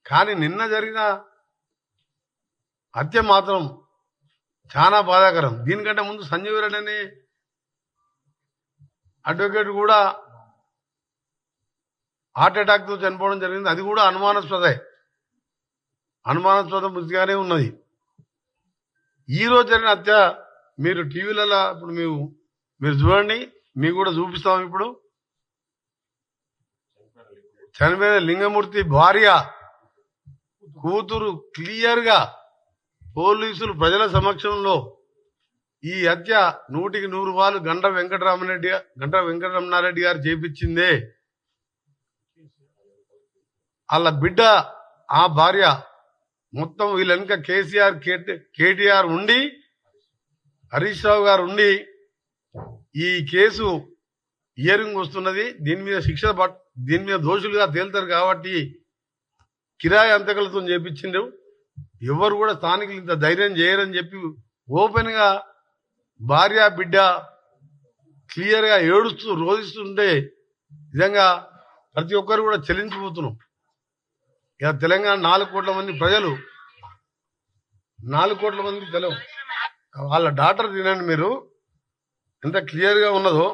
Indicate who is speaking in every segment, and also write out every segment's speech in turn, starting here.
Speaker 1: కానీ నిన్న జరిగిన హత్య మాత్రం చాలా బాధాకరం. దీనికంటే ముందు సంజీవ్ రెడ్డి అనే అడ్వకేట్ కూడా హార్ట్ అటాక్తో చనిపోవడం జరిగింది. అది కూడా అనుమానాస్పద మృతిగానే ఉన్నది. ఈరోజు జరిగిన హత్య మీరు టీవీలలో ఇప్పుడు మీరు చూడండి, మీకు కూడా చూపిస్తాం. ఇప్పుడు చనిపోయిన లింగమూర్తి భార్య కూతురు క్లియర్గా పోలీసులు ప్రజల సమక్షంలో ఈ హత్య 100% గంట వెంకటరమణారెడ్డి గారు చేపించిందే. వాళ్ళ బిడ్డ ఆ భార్య మొత్తం వీళ్ళ వెనుక కేసీఆర్ కేటీఆర్ ఉండి హరీష్ రావు గారు ఉండి ఈ కేసు హియరింగ్ వస్తున్నది. దీని మీద దోషులుగా తేలుతారు కాబట్టి కిరాయి అంతకులతో చేపించిండ్రు. ఎవరు కూడా స్థానికులు ఇంత ధైర్యం చేయరని చెప్పి ఓపెన్ గా భార్య బిడ్డ క్లియర్ గా ఏడుస్తూ రోధిస్తుంటే నిజంగా ప్రతి ఒక్కరు కూడా చెల్లించిపోతున్నాం. ఇక తెలంగాణ 4 కోట్ల మంది ప్రజలు 4 కోట్ల మంది తెలవు వాళ్ళ డాటర్ తినండి మీరు ఎంత క్లియర్ గా ఉన్నదో.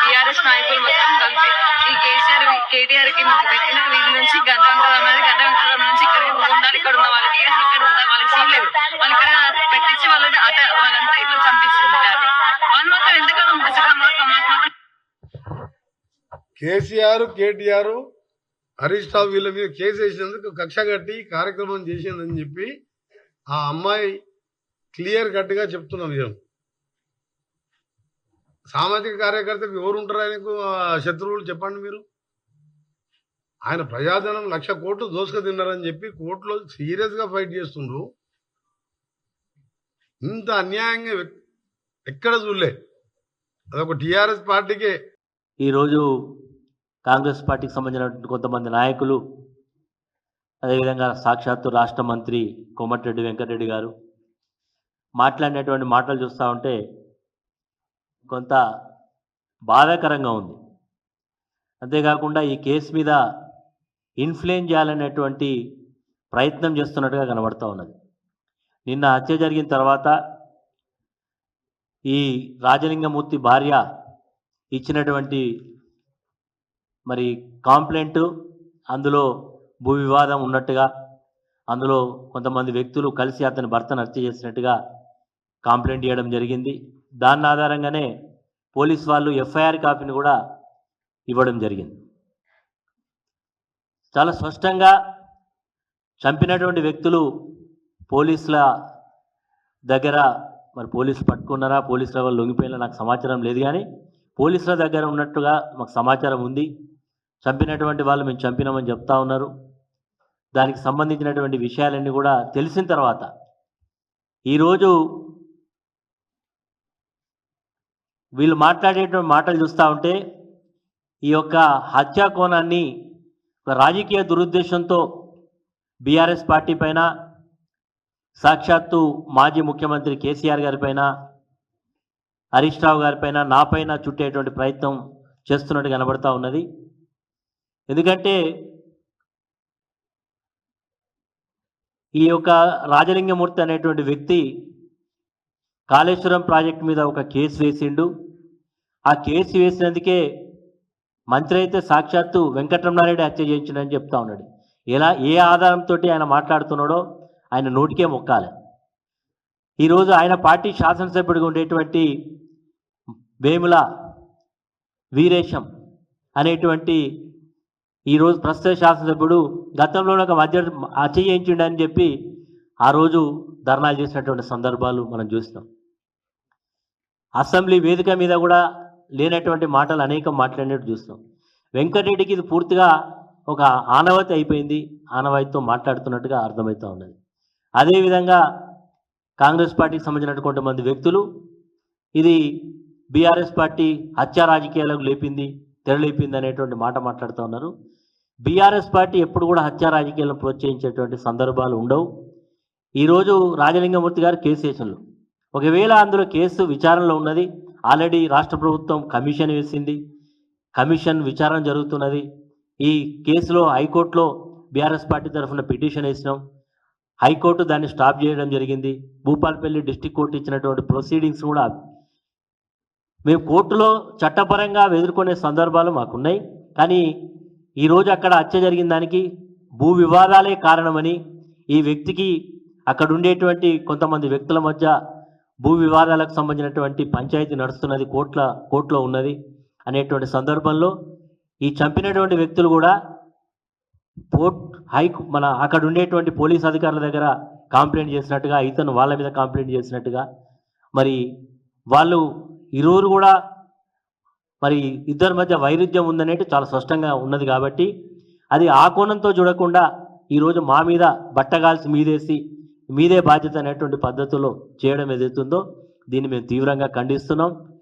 Speaker 2: బీఆర్ఎస్ నాయకులు మొత్తం కలిపి ఈ కేసీఆర్ కేటీఆర్ కి పెట్టిన వీధి నుంచి గంట నుంచి ఇక్కడ ఉండాలి. ఇక్కడ ఉన్న వాళ్ళకి వాళ్ళకి సీన్ లేదు. వాళ్ళు ఇక్కడ పెట్టించి వాళ్ళంతా ఇట్లా చంపిస్తుంటారు. వాళ్ళు మాత్రం ఎందుకన్నా
Speaker 1: కేసీఆర్ కేటీఆర్ హరీష్ రావు వీళ్ళ మీద కేసు వేసినందుకు కక్ష కట్టి కార్యక్రమం చేసిందని చెప్పి ఆ అమ్మాయి క్లియర్ కట్ గా చెప్తున్న విషయం. సామాజిక కార్యకర్తకు ఎవరు ఉంటారు ఆయనకు శత్రువులు చెప్పండి మీరు? ఆయన ప్రజాధనం 1,00,000 కోట్లు దోసుక తిన్నారని చెప్పి కోర్టులో సీరియస్ గా ఫైట్ చేస్తుండ్రు. ఇంత అన్యాయంగా ఎక్కడ చూడలే. అదొక టీఆర్ఎస్ పార్టీకే.
Speaker 3: ఈరోజు కాంగ్రెస్ పార్టీకి సంబంధించిన కొంతమంది నాయకులు, అదేవిధంగా సాక్షాత్తు రాష్ట్ర మంత్రి కోమటిరెడ్డి వెంకటరెడ్డి గారు మాట్లాడినటువంటి మాటలు చూస్తూ ఉంటే కొంత బాధాకరంగా ఉంది. అంతేకాకుండా ఈ కేసు మీద ఇన్ఫ్లుయెన్స్ చేయాలనేటువంటి ప్రయత్నం చేస్తున్నట్టుగా కనబడుతూ ఉన్నది. నిన్న హత్య జరిగిన తర్వాత ఈ రాజలింగమూర్తి భార్య ఇచ్చినటువంటి మరి కాంప్లైంట్, అందులో భూ వివాదం ఉన్నట్టుగా, అందులో కొంతమంది వ్యక్తులు కలిసి అతని భర్తను హత్య చేసినట్టుగా కాంప్లైంట్ చేయడం జరిగింది. దాని ఆధారంగానే పోలీస్ వాళ్ళు ఎఫ్ఐఆర్ కాపీని కూడా ఇవ్వడం జరిగింది. చాలా స్పష్టంగా చంపినటువంటి వ్యక్తులు పోలీసుల దగ్గర, మరి పోలీసులు పట్టుకున్నారా, పోలీసుల వాళ్ళు లొంగిపోయినా నాకు సమాచారం లేదు, కానీ పోలీసుల దగ్గర ఉన్నట్టుగా మాకు సమాచారం ఉంది. చంపినటువంటి వాళ్ళు మేము చంపినామని చెప్తా ఉన్నారు. దానికి సంబంధించినటువంటి విషయాలన్నీ కూడా తెలిసిన తర్వాత ఈరోజు వీళ్ళు మాట్లాడేటువంటి మాటలు చూస్తూ ఉంటే ఈ యొక్క హత్యా కోణాన్ని ఒక రాజకీయ దురుద్దేశంతో బీఆర్ఎస్ పార్టీ పైన, సాక్షాత్తు మాజీ ముఖ్యమంత్రి కేసీఆర్ గారిపైన, హరీష్ రావు గారిపైన, నాపైన చుట్టేటువంటి ప్రయత్నం చేస్తున్నట్టు కనబడతా ఉన్నది. ఎందుకంటే ఈ యొక్క రాజలింగమూర్తి అనేటువంటి వ్యక్తి కాళేశ్వరం ప్రాజెక్టు మీద ఒక కేసు వేసిండు. ఆ కేసు వేసినందుకే మంత్రి అయితే సాక్షాత్తు వెంకటరమణారెడ్డి హత్య చేయించిండని చెప్తా ఉన్నాడు. ఏ ఆధారంతో ఆయన మాట్లాడుతున్నాడో ఆయన నోటికే మొక్కాలి. ఈరోజు ఆయన పార్టీ శాసనసభ్యుడిగా ఉండేటువంటి వేముల వీరేశం అనేటువంటి ఈరోజు ప్రస్తుత శాసనసభ్యుడు గతంలో ఒక హత్య చేయించిండని చెప్పి ఆ రోజు ధర్నాలు చేసినటువంటి సందర్భాలు మనం చూస్తాం. అసెంబ్లీ వేదిక మీద కూడా లేనటువంటి మాటలు అనేకం మాట్లాడినట్టు చూస్తాం. వెంకటరెడ్డికి ఇది పూర్తిగా ఒక ఆనవాయితీ అయిపోయింది, ఆనవాయితీతో మాట్లాడుతున్నట్టుగా అర్థమవుతూ ఉన్నది. అదేవిధంగా కాంగ్రెస్ పార్టీకి సంబంధించిన కొంతమంది వ్యక్తులు ఇది బీఆర్ఎస్ పార్టీ హత్యా రాజకీయాలకు తెరలేపింది అనేటువంటి మాట మాట్లాడుతూ ఉన్నారు. బీఆర్ఎస్ పార్టీ ఎప్పుడు కూడా హత్యా రాజకీయాలను ప్రోత్సహించేటువంటి సందర్భాలు ఉండవు. ఈరోజు రాజలింగమూర్తి గారు కేసు వేసినారు, ఒకవేళ అందులో కేసు విచారణలో ఉన్నది, ఆల్రెడీ రాష్ట్ర ప్రభుత్వం కమిషన్ వేసింది, కమిషన్ విచారణ జరుగుతున్నది. ఈ కేసులో హైకోర్టులో బీఆర్ఎస్ పార్టీ తరఫున పిటిషన్ వేసినాం. హైకోర్టు దాన్ని స్టాప్ చేయడం జరిగింది. భూపాలపల్లి డిస్టిక్ కోర్టు ఇచ్చినటువంటి ప్రొసీడింగ్స్ కూడా మేము కోర్టులో చట్టపరంగా ఎదుర్కొనే సందర్భాలు మాకున్నాయి. కానీ ఈరోజు అక్కడ హత్య జరిగిన దానికి భూ వివాదాలే కారణమని, ఈ వ్యక్తికి అక్కడ ఉండేటువంటి కొంతమంది వ్యక్తుల మధ్య భూ వివాదాలకు సంబంధించినటువంటి పంచాయతీ నడుస్తున్నది, కోర్టులో ఉన్నది అనేటువంటి సందర్భంలో ఈ చంపినటువంటి వ్యక్తులు కూడా మన అక్కడ ఉండేటువంటి పోలీస్ అధికారుల దగ్గర కంప్లైంట్ చేసినట్టుగా, ఇతను వాళ్ళ మీద కంప్లైంట్ చేసినట్టుగా, మరి వాళ్ళు ఇరువురు కూడా మరి ఇద్దరి మధ్య వైరుధ్యం ఉందనేది చాలా స్పష్టంగా ఉన్నది. కాబట్టి అది ఆ కోణంతో చూడకుండా ఈరోజు మా మీద బట్టగాల్సి మీదే బాధ్యత అనేటువంటి పద్ధతిలో చేయడం ఏదైతుందో దీన్ని మేము తీవ్రంగా ఖండిస్తున్నాం.